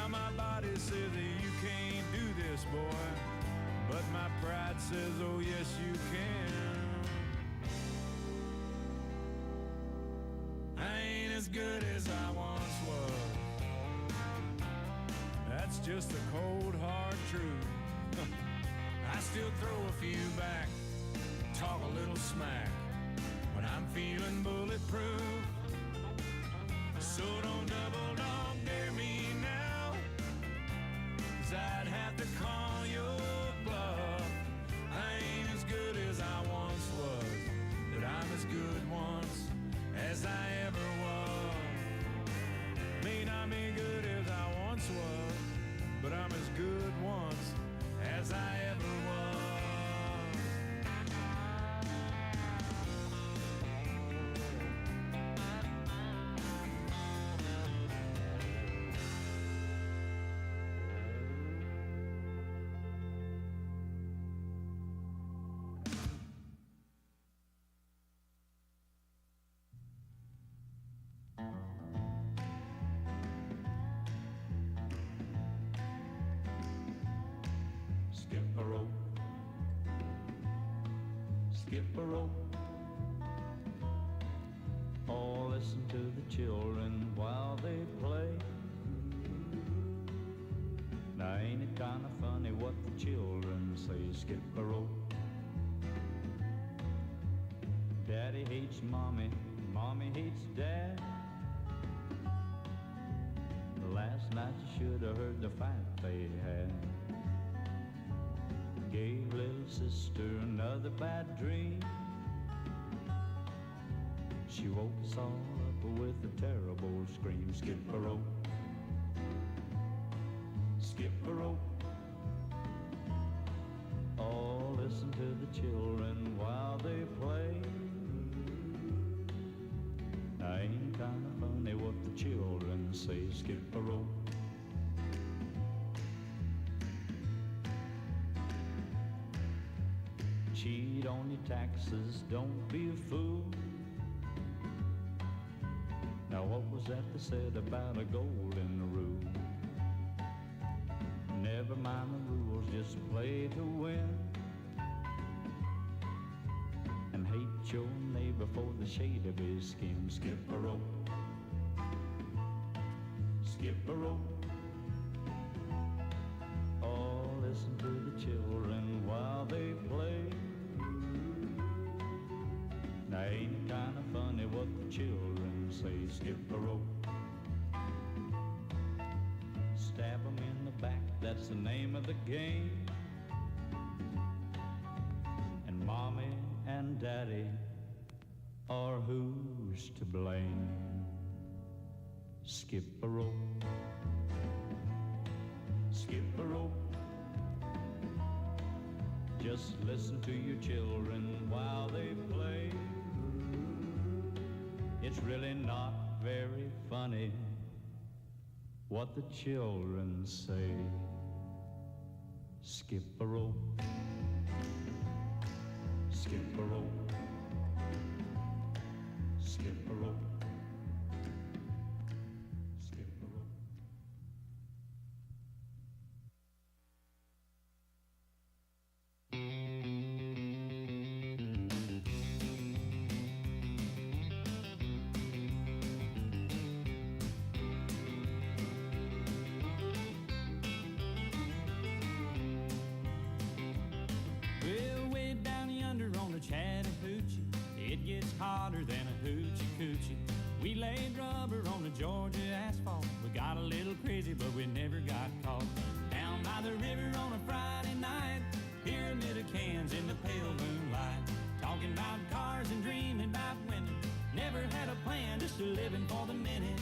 Now my body says that you can't do this, boy, but my pride says, oh yes you can. I ain't as good as I once was. That's just the cold hard truth. I still throw a few back, talk a little smack when I'm feeling bulletproof. So don't double dog dare me now, 'cause I'd have to call your bluff. I ain't as good as I once was, but I'm as good once as I ever was. May not be good as I once was, but I'm as good once as I ever was. Skip a rope, skip a rope. Oh, listen to the children while they play. Now ain't it kinda funny what the children say? Skip a rope. Daddy hates mommy, mommy hates dad. Last night you should have heard the fight they had. Gave little sister another bad dream. She woke us all up with a terrible scream. Skip a rope, skip a rope. Oh, listen to the children while they play. Now ain't kinda funny what the children say? Skip a rope. Cheat on your taxes, don't be a fool. Now what was that they said about a golden rule? Never mind the rules, just play to win. And hate your neighbor for the shade of his skin. Skip a rope, skip a rope. Oh, listen to the children while they play. Now ain't it kinda funny what the children say? Skip a rope. Stab 'em in the back, that's the name of the game. And mommy and daddy are who's to blame? Skip a rope, skip a rope. Just listen to your children while they play. It's really not very funny what the children say. Skip a rope, skip a rope, skip a rope, skip a rope. It gets hotter than a hoochie coochie. We laid rubber on the Georgia asphalt. We got a little crazy, but we never got caught. Down by the river on a Friday night, pyramid of cans in the pale moonlight. Talking about cars and dreaming about women. Never had a plan, just living for the minute.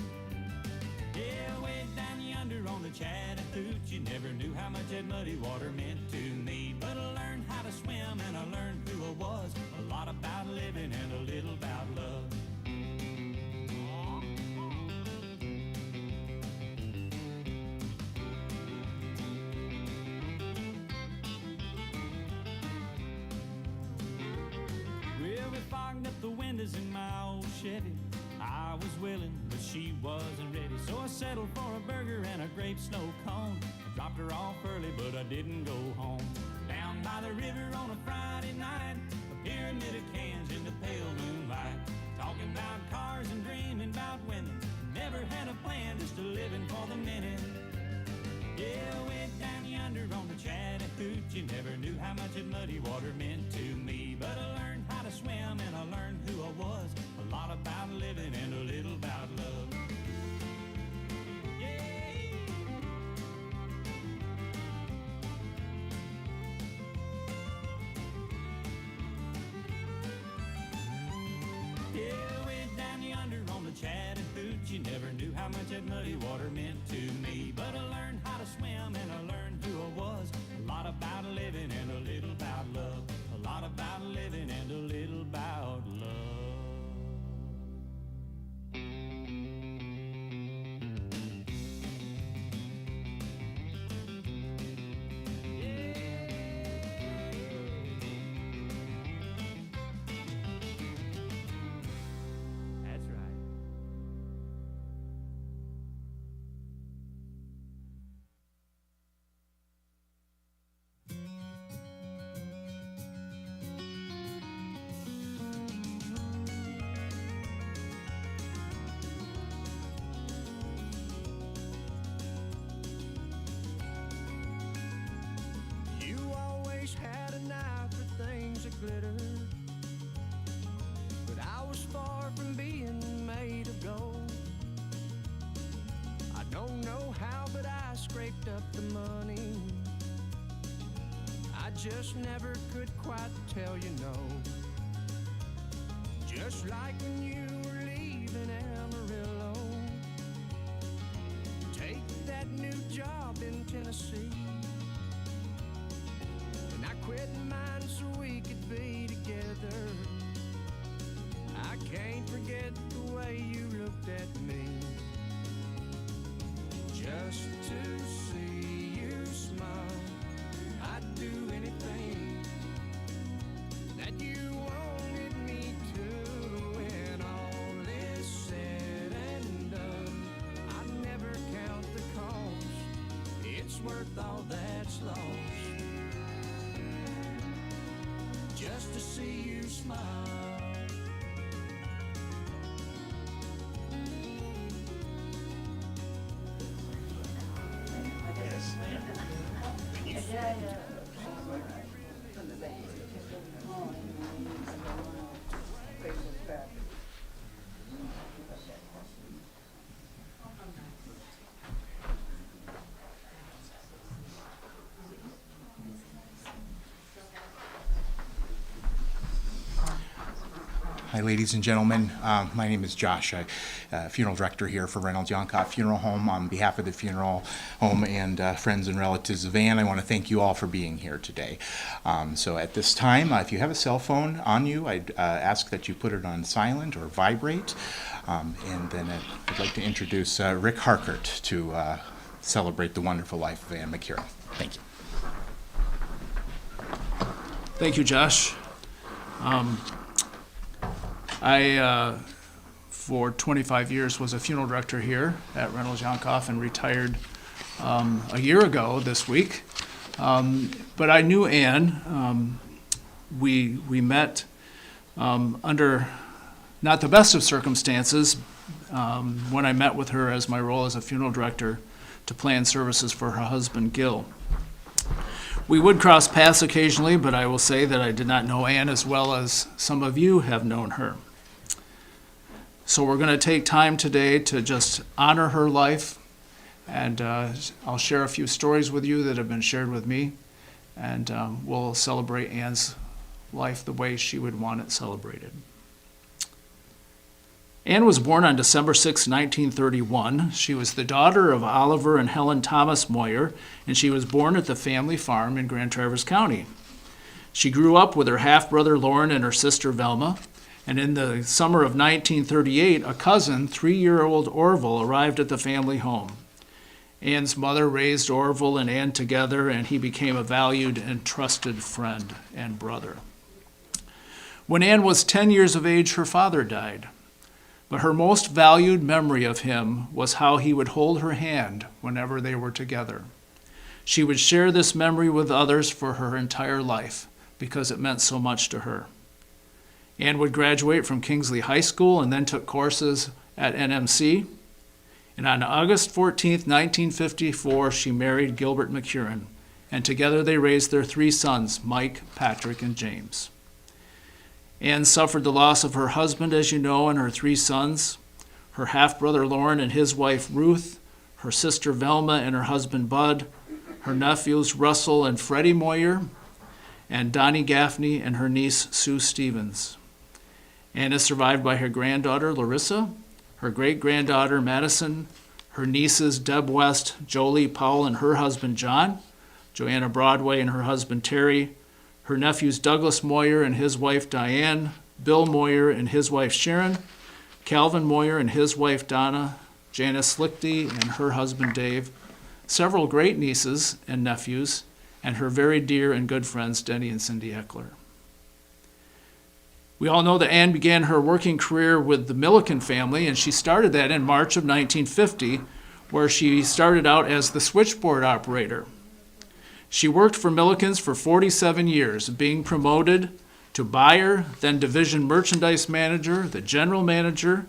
Yeah, way down yonder on the Chattahoochee, never knew how much that muddy water meant to me. But I learned how to swim and I learned who I was. A lot about living and a little about love. Well, we fogged up the windows in my old Chevy. I I was willing, but she wasn't ready. So I settled for a burger and a grape snow cone. I dropped her off early, but I didn't go home. Down by the river on a Friday night, a pyramid of cans in the pale moonlight. Talking about cars and dreaming about women. Never had a plan, just a living for the minute. Yeah, way down yonder on the Chattahoochee, never knew how much that muddy water meant to me. But I learned how to swim and I learned who I was. A lot about living and a little about love. Yeah. Yeah, way down yonder on the Chattahoochee, never knew how much that muddy water meant to me. But I learned how to swim and I learned who I was. A lot about living and a little about love. A lot about living and a little about love. That's right. You always had an eye for things that glitter, but I was far from being made of gold. I don't know how, but I scraped up the money. I just never could quite tell you no. Just like when you were leaving Amarillo, take that new job in Tennessee. And I quit mine so we could be together. I can't forget the way you looked at me. Just to see you smile, I'd do anything that you wanted me to. When all is said and done, I never count the cost. It's worth all that's lost. Just to see you smile. Hi, ladies and gentlemen. My name is Josh. I'm funeral director here for Reynolds-Jonkhoff Funeral Home. On behalf of the funeral home and friends and relatives of Ann, I want to thank you all for being here today. So at this time, if you have a cell phone on you, I'd ask that you put it on silent or vibrate. And then I'd like to introduce Rick Harkert to celebrate the wonderful life of Ann McHuron. Thank you. Thank you, Josh. I, for 25 years, was a funeral director here at Reynolds-Jonkhoff and retired a year ago this week. But I knew Ann. We met under not the best of circumstances when I met with her as my role as a funeral director to plan services for her husband, Gil. We would cross paths occasionally, but I will say that I did not know Ann as well as some of you have known her. So we're going to take time today to just honor her life, and I'll share a few stories with you that have been shared with me, and we'll celebrate Ann's life the way she would want it celebrated. Ann was born on December 6, 1931. She was the daughter of Oliver and Helen Thomas Moyer, and she was born at the family farm in Grand Traverse County. She grew up with her half-brother Lauren and her sister Velma, and in the summer of 1938, a cousin, 3-year-old Orville, arrived at the family home. Ann's mother raised Orville and Ann together, and he became a valued and trusted friend and brother. When Ann was 10 years of age, her father died. But her most valued memory of him was how he would hold her hand whenever they were together. She would share this memory with others for her entire life because it meant so much to her. Anne would graduate from Kingsley High School and then took courses at NMC. And on August 14th, 1954, she married Gilbert McHuron, and together they raised their 3 sons, Mike, Patrick, and James. Anne suffered the loss of her husband, as you know, and her 3 sons, her half-brother Lauren and his wife Ruth, her sister Velma and her husband Bud, her nephews Russell and Freddie Moyer, and Donnie Gaffney and her niece Sue Stevens. Anne is survived by her granddaughter Larissa, her great-granddaughter Madison, her nieces Deb West, Jolie Powell and her husband John, Joanna Broadway and her husband Terry, her nephews Douglas Moyer and his wife Diane, Bill Moyer and his wife Sharon, Calvin Moyer and his wife Donna, Janice Lichty and her husband Dave, several great nieces and nephews, and her very dear and good friends Denny and Cindy Eckler. We all know that Anne began her working career with the Milliken family, and she started that in March of 1950, where she started out as the switchboard operator. She worked for Millikens for 47 years, being promoted to buyer, then division merchandise manager, the general manager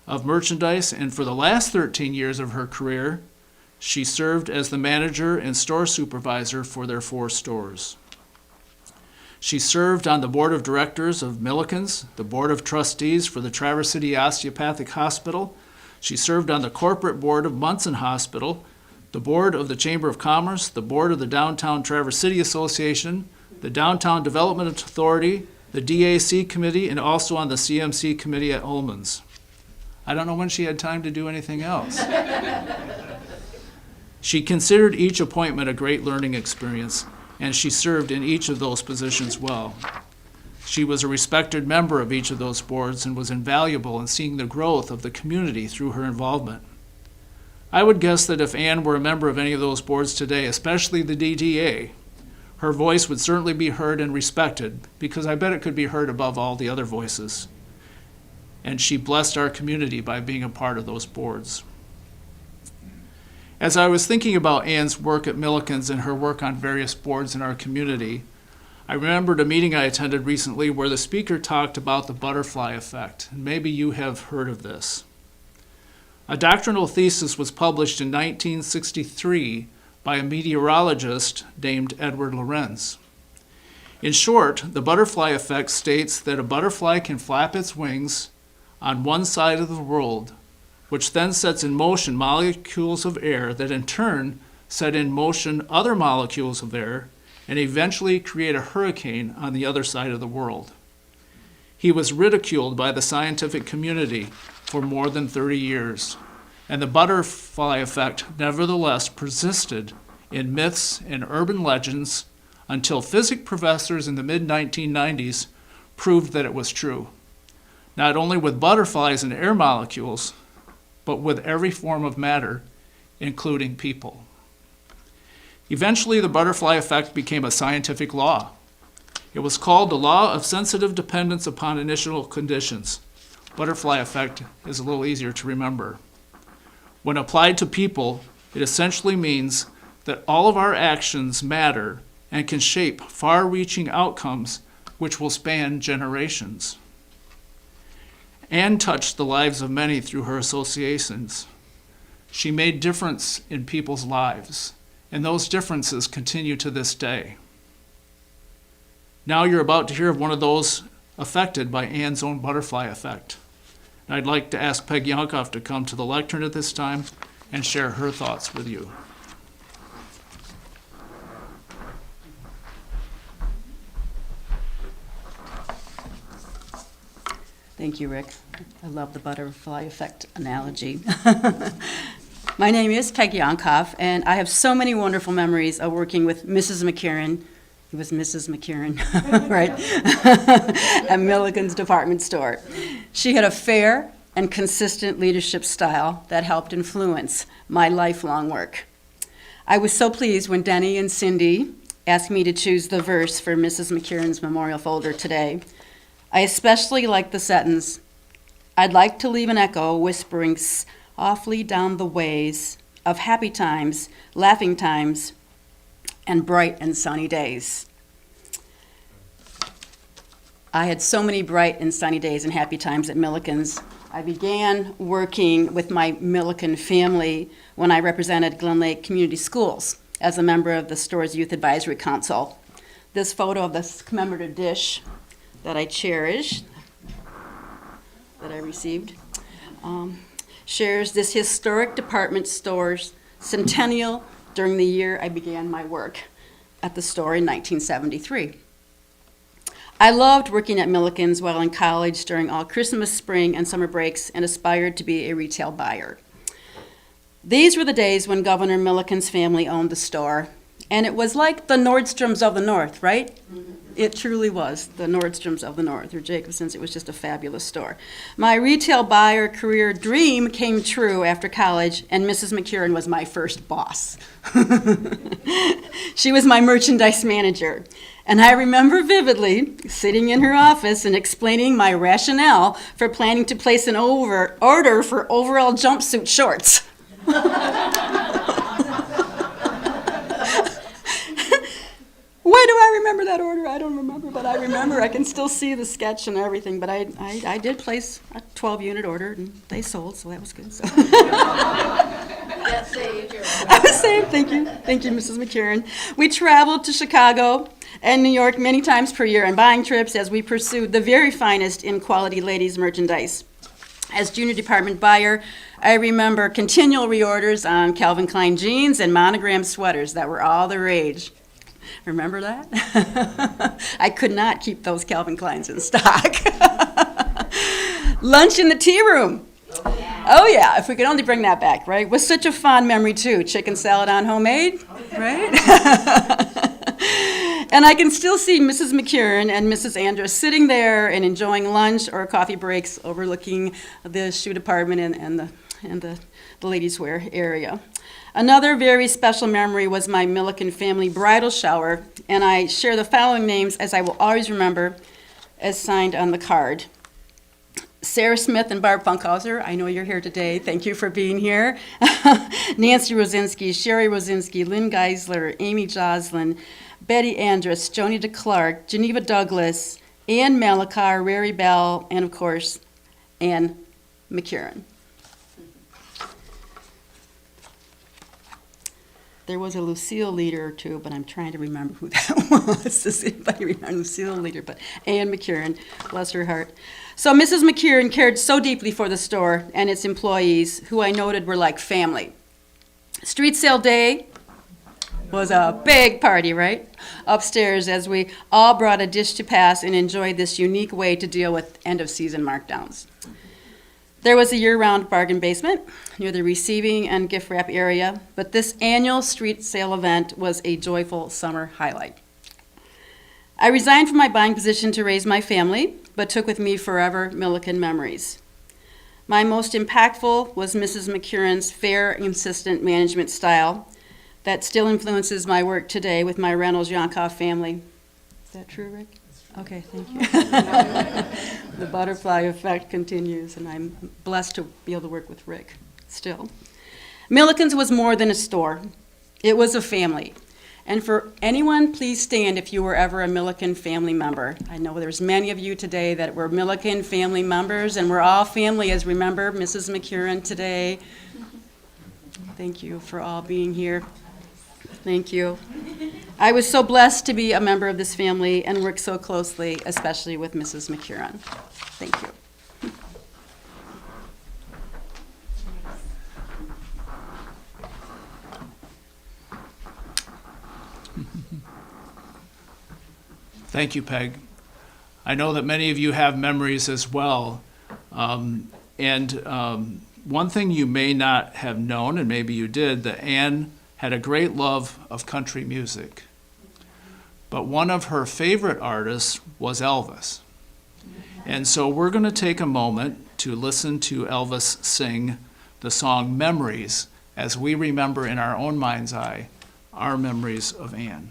of merchandise, and for the last 13 years of her career, she served as the manager and store supervisor for their 4 stores. She served on the board of directors of Millikens, the board of trustees for the Traverse City Osteopathic Hospital. She served on the corporate board of Munson Hospital, the board of the Chamber of Commerce, the board of the Downtown Traverse City Association, the Downtown Development Authority, the DAC committee, and also on the CMC committee at Ullman's. I don't know when she had time to do anything else. She considered each appointment a great learning experience, and she served in each of those positions well. She was a respected member of each of those boards and was invaluable in seeing the growth of the community through her involvement. I would guess that if Anne were a member of any of those boards today, especially the DDA, her voice would certainly be heard and respected, because I bet it could be heard above all the other voices. And she blessed our community by being a part of those boards. As I was thinking about Anne's work at Millikens and her work on various boards in our community, I remembered a meeting I attended recently where the speaker talked about the butterfly effect, and maybe you have heard of this. A doctoral thesis was published in 1963 by a meteorologist named Edward Lorenz. In short, the butterfly effect states that a butterfly can flap its wings on one side of the world, which then sets in motion molecules of air that in turn set in motion other molecules of air and eventually create a hurricane on the other side of the world. He was ridiculed by the scientific community for more than 30 years, and the butterfly effect nevertheless persisted in myths and urban legends until physics professors in the mid-1990s proved that it was true, not only with butterflies and air molecules, but with every form of matter, including people. Eventually, the butterfly effect became a scientific law. It was called the law of sensitive dependence upon initial conditions. Butterfly effect is a little easier to remember. When applied to people, it essentially means that all of our actions matter and can shape far-reaching outcomes which will span generations. Anne touched the lives of many through her associations. She made difference in people's lives, and those differences continue to this day. Now you're about to hear of one of those affected by Anne's own butterfly effect. And I'd like to ask Peg Jonkhoff to come to the lectern at this time and share her thoughts with you. Thank you, Rick. I love the butterfly effect analogy. My name is Peg Jonkhoff, and I have so many wonderful memories of working with Mrs. McHuron. It was Mrs. McHuron, right? At Milliken's department store. She had a fair and consistent leadership style that helped influence my lifelong work. I was so pleased when Denny and Cindy asked me to choose the verse for Mrs. McHuron's memorial folder today. I especially like the sentence, I'd like to leave an echo whispering softly down the ways of happy times, laughing times, and bright and sunny days. I had so many bright and sunny days and happy times at Milliken's. I began working with my Milliken family when I represented Glen Lake Community Schools as a member of the store's Youth Advisory Council. This photo of this commemorative dish that I cherish, that I received, shares this historic department store's centennial during the year I began my work at the store in 1973. I loved working at Milliken's while in college during all Christmas, spring, and summer breaks and aspired to be a retail buyer. These were the days when Governor Milliken's family owned the store, and it was like the Nordstroms of the North, right? Mm-hmm. It truly was the Nordstroms of the North, or Jacobson's. It was just a fabulous store. My retail buyer career dream came true after college, and Mrs. McHuron was my first boss. She was my merchandise manager. And I remember vividly sitting in her office and explaining my rationale for planning to place an order for overall jumpsuit shorts. Why do I remember that order? I don't remember, but I remember. I can still see the sketch and everything, but I did place a 12-unit order, and they sold, so that was good. So. That saved your life. I was saved, thank you. Thank you, Mrs. McHuron. We traveled to Chicago and New York many times per year on buying trips as we pursued the very finest in quality ladies' merchandise. As junior department buyer, I remember continual reorders on Calvin Klein jeans and monogram sweaters that were all the rage. Remember that? I could not keep those Calvin Kleins in stock. Lunch in the tea room. Oh yeah, if we could only bring that back, right? Was such a fond memory too. Chicken salad on homemade, right? And I can still see Mrs. McHuron and Mrs. Andrus sitting there and enjoying lunch or coffee breaks overlooking the shoe department and the ladies' wear area. Another very special memory was my Milliken family bridal shower, and I share the following names as I will always remember as signed on the card. Sarah Smith and Barb Funkhauser, I know you're here today. Thank you for being here. Nancy Rosinski, Sherry Rosinski, Lynn Geisler, Amy Joslin, Betty Andrus, Joni DeClark, Geneva Douglas, Ann Malachar, Rary Bell, and of course, Ann McHuron. There was a Lucille leader or two, but I'm trying to remember who that was. Does anybody remember Lucille leader? But Ann McHuron, bless her heart. So Mrs. McHuron cared so deeply for the store and its employees, who I noted were like family. Street sale day was a big party, right? Upstairs, as we all brought a dish to pass and enjoyed this unique way to deal with end-of-season markdowns. There was a year-round bargain basement near the receiving and gift wrap area, but this annual street sale event was a joyful summer highlight. I resigned from my buying position to raise my family, but took with me forever Milliken memories. My most impactful was Mrs. McHuron's fair, insistent management style that still influences my work today with my Reynolds-Jonkhoff family. Is that true, Rick? Okay, thank you. The butterfly effect continues, and I'm blessed to be able to work with Rick still. Milliken's was more than a store. It was a family. And for anyone, please stand if you were ever a Milliken family member. I know there's many of you today that were Milliken family members, and we're all family, as remember Mrs. McHuron today. Thank you for all being here. Thank you. I was so blessed to be a member of this family and work so closely, especially with Mrs. McHuron. Thank you. Thank you, Peg. I know that many of you have memories as well. One thing you may not have known, and maybe you did, that Anne had a great love of country music. But one of her favorite artists was Elvis. And so we're going to take a moment to listen to Elvis sing the song Memories as we remember in our own mind's eye our memories of Anne.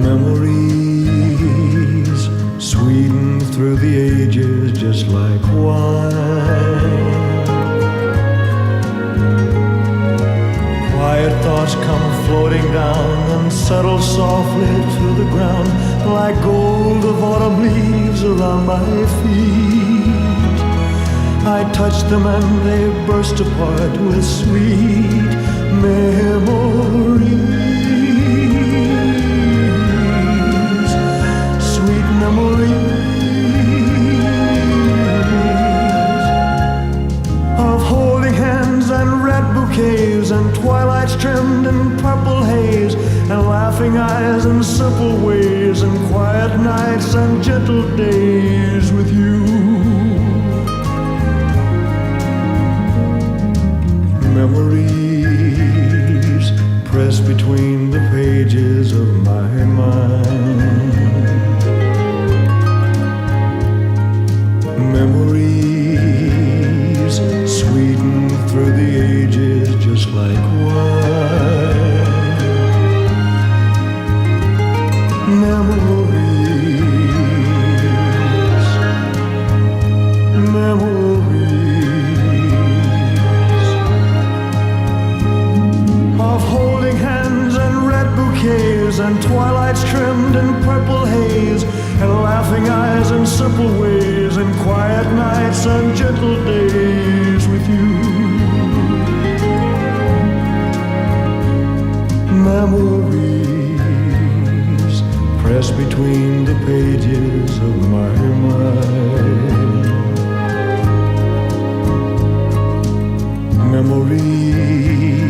Memories sweeten through the ages just like wine. Quiet thoughts come floating down and settle softly to the ground like gold of autumn leaves around my feet. I touch them and they burst apart with sweet memories. Sweet memories of holding hands and red bouquets and twilights trimmed in purple haze and laughing eyes and simple ways and quiet nights and gentle days with you. Memories pressed between the pages of my mind. Memories sweeten through the ages just like wine. Memories, memories of holding hands and red bouquets and twilights trimmed in purple haze and laughing eyes and simple ways and quiet nights and gentle days with you. Memories pressed between the pages of my mind. Memories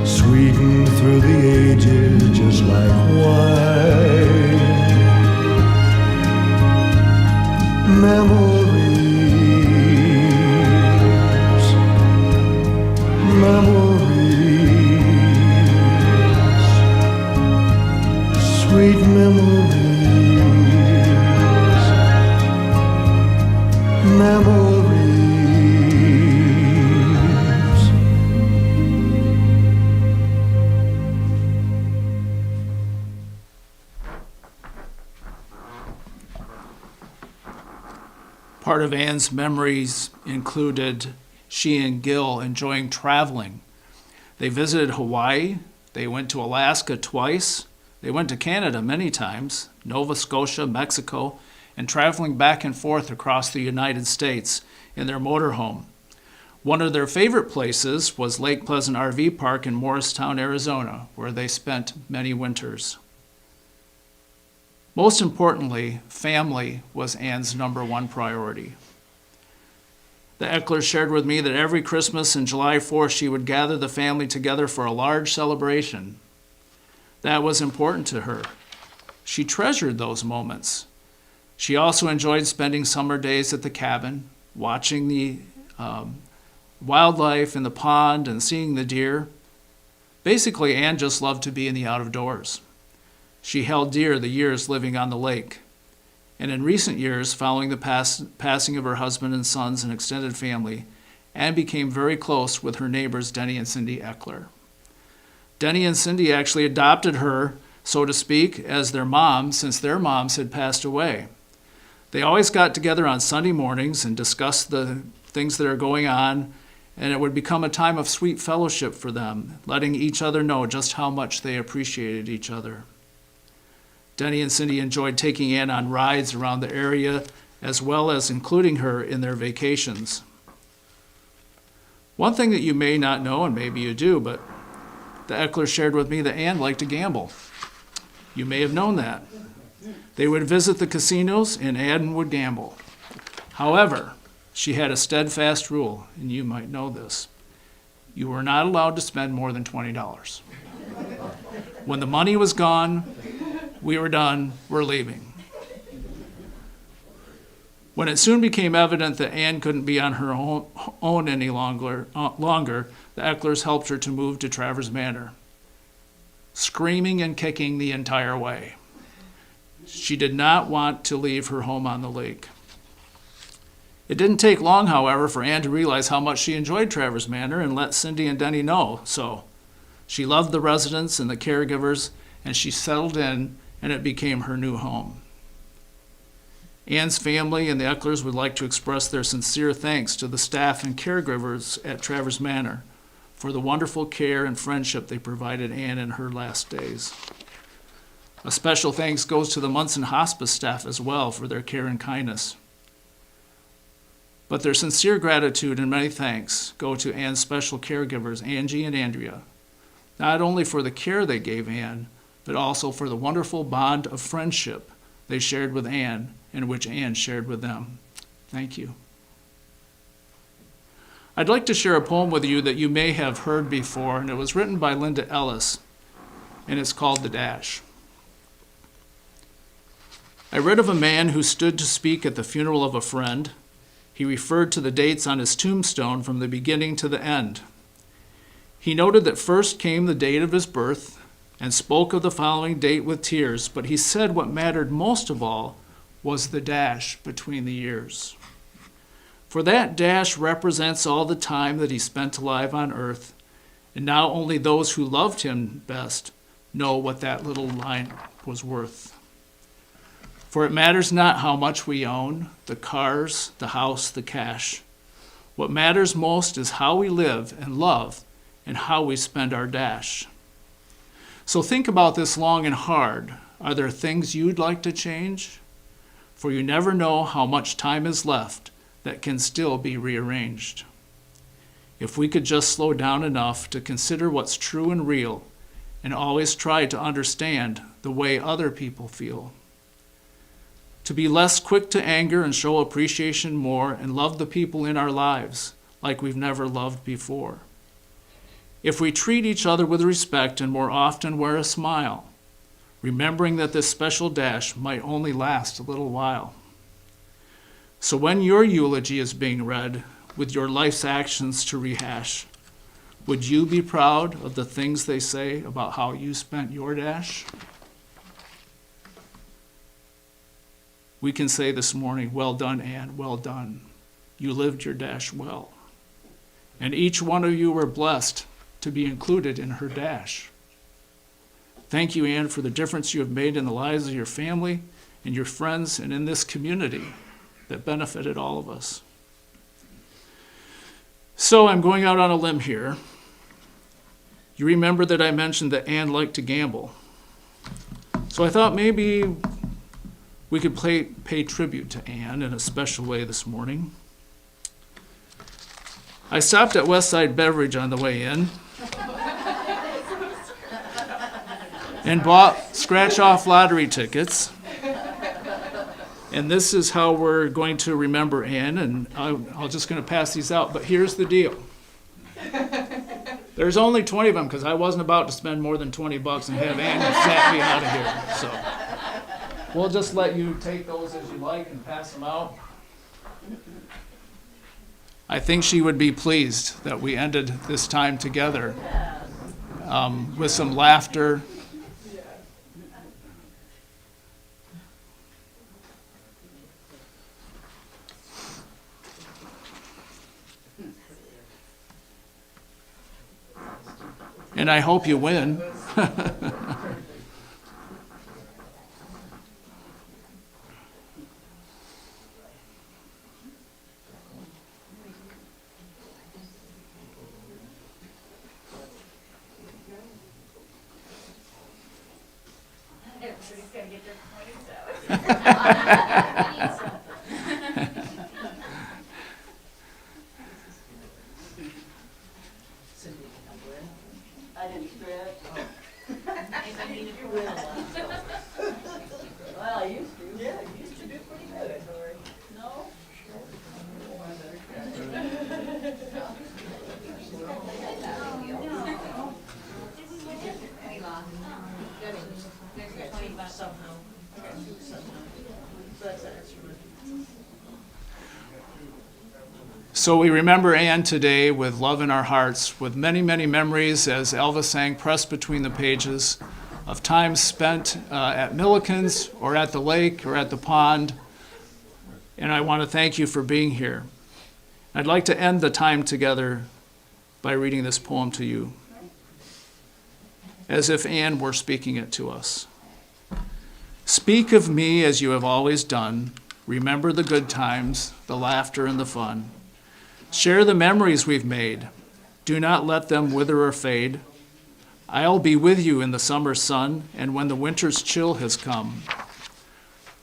sweeten through the ages just like wine. Memories, memories, sweet memories, memories. Part of Anne's memories included she and Gil enjoying traveling. They visited Hawaii, they went to Alaska twice, they went to Canada many times, Nova Scotia, Mexico, and traveling back and forth across the United States in their motorhome. One of their favorite places was Lake Pleasant RV Park in Morristown, Arizona, where they spent many winters. Most importantly, family was Anne's number one priority. The Ecklers shared with me that every Christmas and July 4th she would gather the family together for a large celebration. That was important to her. She treasured those moments. She also enjoyed spending summer days at the cabin, watching the wildlife in the pond and seeing the deer. Basically, Anne just loved to be in the out of doors. She held dear the years living on the lake. And in recent years, following the passing of her husband and sons and extended family, Anne became very close with her neighbors Denny and Cindy Eckler. Denny and Cindy actually adopted her, so to speak, as their mom since their moms had passed away. They always got together on Sunday mornings and discussed the things that are going on, and it would become a time of sweet fellowship for them, letting each other know just how much they appreciated each other. Denny and Cindy enjoyed taking Anne on rides around the area, as well as including her in their vacations. One thing that you may not know, and maybe you do, but the Ecklers shared with me that Anne liked to gamble. You may have known that. They would visit the casinos, and Anne would gamble. However, she had a steadfast rule, and you might know this. You were not allowed to spend more than $20. When the money was gone, we were done, we're leaving. When it soon became evident that Anne couldn't be on her own any longer, the Ecklers helped her to move to Travers Manor, screaming and kicking the entire way. She did not want to leave her home on the lake. It didn't take long, however, for Anne to realize how much she enjoyed Travers Manor and let Cindy and Denny know so. She loved the residents and the caregivers, and she settled in and it became her new home. Ann's family and the Ecklers would like to express their sincere thanks to the staff and caregivers at Travers Manor for the wonderful care and friendship they provided Ann in her last days. A special thanks goes to the Munson Hospice staff as well for their care and kindness. But their sincere gratitude and many thanks go to Ann's special caregivers, Angie and Andrea, not only for the care they gave Ann, but also for the wonderful bond of friendship they shared with Ann and which Ann shared with them. Thank you. I'd like to share a poem with you that you may have heard before, and it was written by Linda Ellis, and it's called The Dash. I read of a man who stood to speak at the funeral of a friend. He referred to the dates on his tombstone from the beginning to the end. He noted that first came the date of his birth and spoke of the following date with tears, but he said what mattered most of all was the dash between the years. For that dash represents all the time that he spent alive on earth, and now only those who loved him best know what that little line was worth. For it matters not how much we own, the cars, the house, the cash. What matters most is how we live and love and how we spend our dash. So think about this long and hard. Are there things you'd like to change? For you never know how much time is left that can still be rearranged. If we could just slow down enough to consider what's true and real and always try to understand the way other people feel. To be less quick to anger and show appreciation more and love the people in our lives like we've never loved before. If we treat each other with respect and more often wear a smile, remembering that this special dash might only last a little while. So when your eulogy is being read with your life's actions to rehash, would you be proud of the things they say about how you spent your dash? We can say this morning, well done, Ann, well done. You lived your dash well. And each one of you were blessed to be included in her dash. Thank you, Ann, for the difference you have made in the lives of your family and your friends and in this community that benefited all of us. So I'm going out on a limb here. You remember that I mentioned that Ann liked to gamble. So I thought maybe we could pay tribute to Ann in a special way this morning. I stopped at Westside Beverage on the way in and bought scratch-off lottery tickets. And this is how we're going to remember Ann, and I'm just going to pass these out. But here's the deal. There's only 20 of them because I wasn't about to spend more than $20 and have Ann sat me out of here. So we'll just let you take those as you like and pass them out. I think she would be pleased that we ended this time together with some laughter. And I hope you win. Everybody's got to get their points out. I didn't spread. Well, I used to. Yeah, you used to do pretty good. No? So we remember Ann today with love in our hearts, with many, many memories, as Elva sang, pressed between the pages, of time spent at Milliken's or at the lake or at the pond. And I want to thank you for being here. I'd like to end the time together by reading this poem to you, as if Ann were speaking it to us. Speak of me as you have always done. Remember the good times, the laughter and the fun. Share the memories we've made. Do not let them wither or fade. I'll be with you in the summer sun and when the winter's chill has come.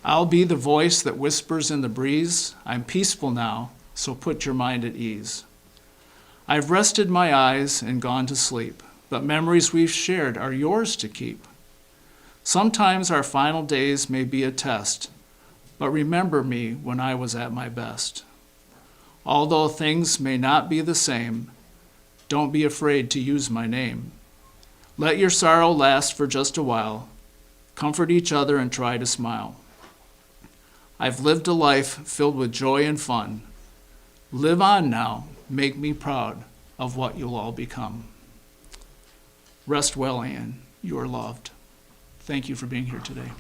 I'll be the voice that whispers in the breeze. I'm peaceful now, so put your mind at ease. I've rested my eyes and gone to sleep, but memories we've shared are yours to keep. Sometimes our final days may be a test, but remember me when I was at my best. Although things may not be the same, don't be afraid to use my name. Let your sorrow last for just a while. Comfort each other and try to smile. I've lived a life filled with joy and fun. Live on now, make me proud of what you'll all become. Rest well, Anne, you are loved. Thank you for being here today.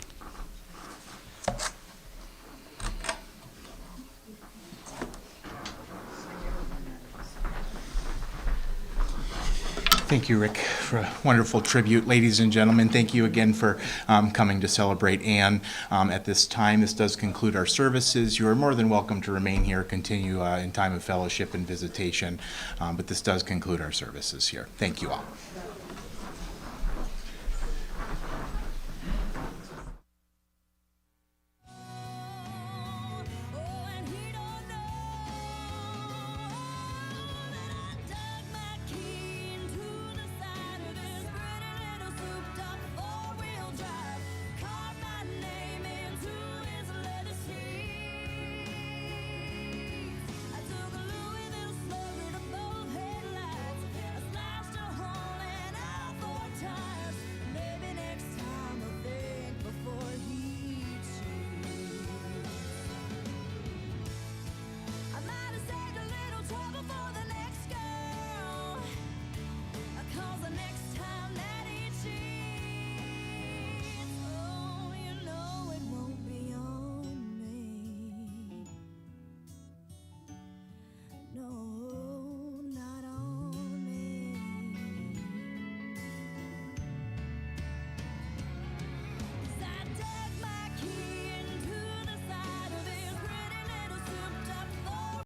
Thank you, Rick, for a wonderful tribute. Ladies and gentlemen, thank you again for coming to celebrate Anne. At this time, this does conclude our services. You are more than welcome to remain here, continue in time of fellowship and visitation, but this does conclude our services here. Thank you all.